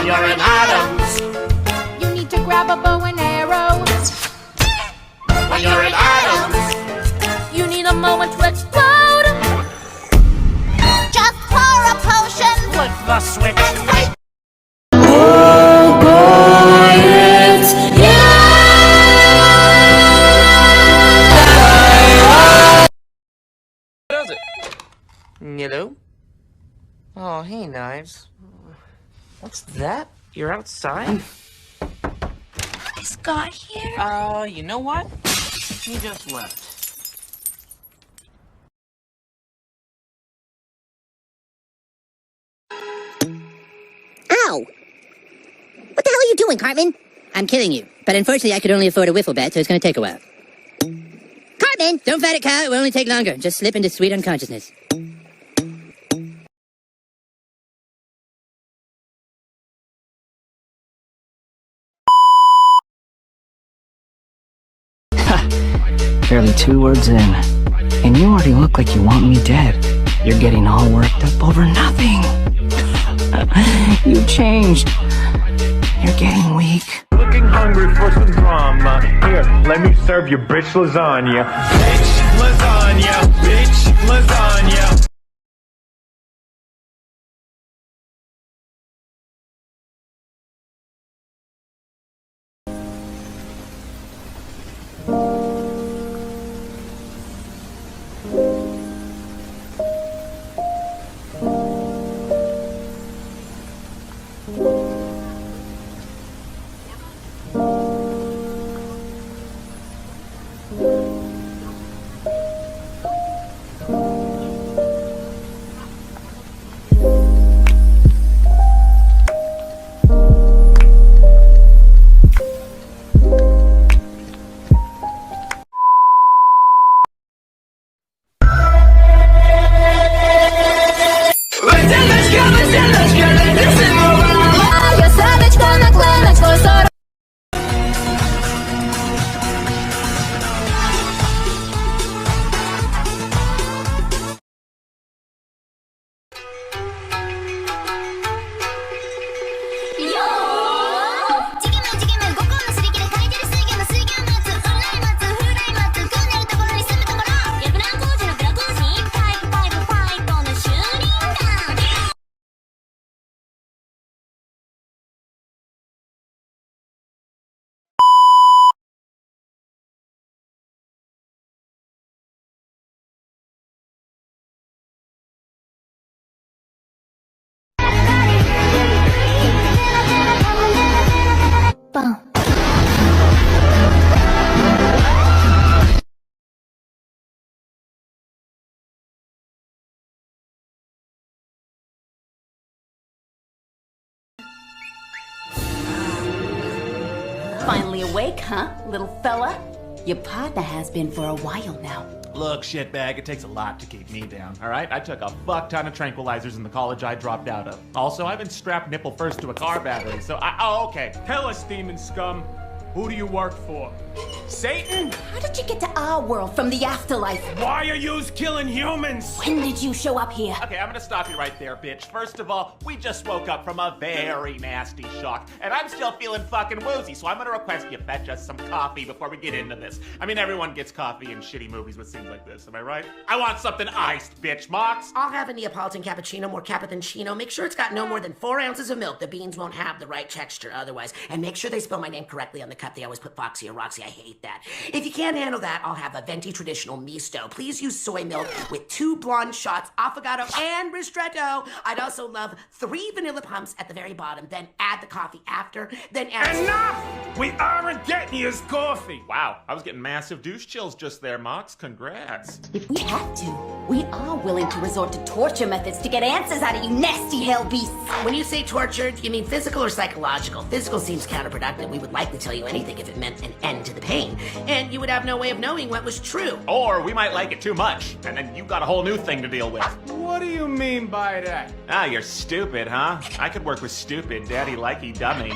When you're in atoms, you need to grab a bow and arrow. when you're in atoms, You need a moment to explode. Just pour a potion flip the switch. and wait. What is it? Hello? Oh, hey, Knives. What's that? You're outside? Is Scott here? You know what? He just left. Ow! What the hell are you doing, Cartman? I'm killing you, but unfortunately I could only afford a wiffle bat, so it's gonna take a while. Cartman! Don't fight it, cow. It will only take longer. Just slip into sweet unconsciousness. Barely 2 words in, and you already look like you want me dead. You're getting all worked up over nothing. You changed. You're getting weak. Looking hungry for some drama. Here, let me serve you bitch lasagna. Bitch lasagna. Bitch lasagna. Finally awake, huh, little fella? Your partner has been for a while now. Look, shitbag, it takes a lot to keep me down, alright? I took a fuck ton of tranquilizers in the college I dropped out of. Also, I've been strapped nipple first to a car battery, so oh, okay. Tell us, demon scum, who do you work for? Satan? How did you get to our world from the afterlife? Why are yous killing humans? When did you show up here? Okay, I'm gonna stop you right there, bitch. First of all, we just woke up from a very nasty shock, and I'm still feeling fucking woozy, so I'm gonna request you fetch us some coffee before we get into this. I mean, everyone gets coffee in shitty movies with scenes like this, am I right? I want something iced, bitch, Mox. I'll have a Neapolitan cappuccino, more cappa than chino. Make sure it's got no more than 4 ounces of milk. The beans won't have the right texture otherwise. And make sure they spell my name correctly on the cup. They always put Foxy or Roxy. I hate that. If you can't handle that, I'll have a venti traditional misto. Please use soy milk with 2 blonde shots, affogato and ristretto. I'd also love 3 vanilla pumps at the very bottom. Then add the coffee after. Then add... Enough! We aren't getting yous coffee. Wow, I was getting massive douche chills just there, Mox. Congrats. If we had to, we are willing to resort to torture methods to get answers out of you nasty hell beasts. When you say tortured, you mean physical or psychological? Physical seems counterproductive. We would likely tell you anything if it meant an end to the pain. And you would have no way of knowing what was true. Or we might like it too much, and then you got a whole new thing to deal with. What do you mean by that? Ah, you're stupid, huh? I could work with stupid, daddy-likey dummy.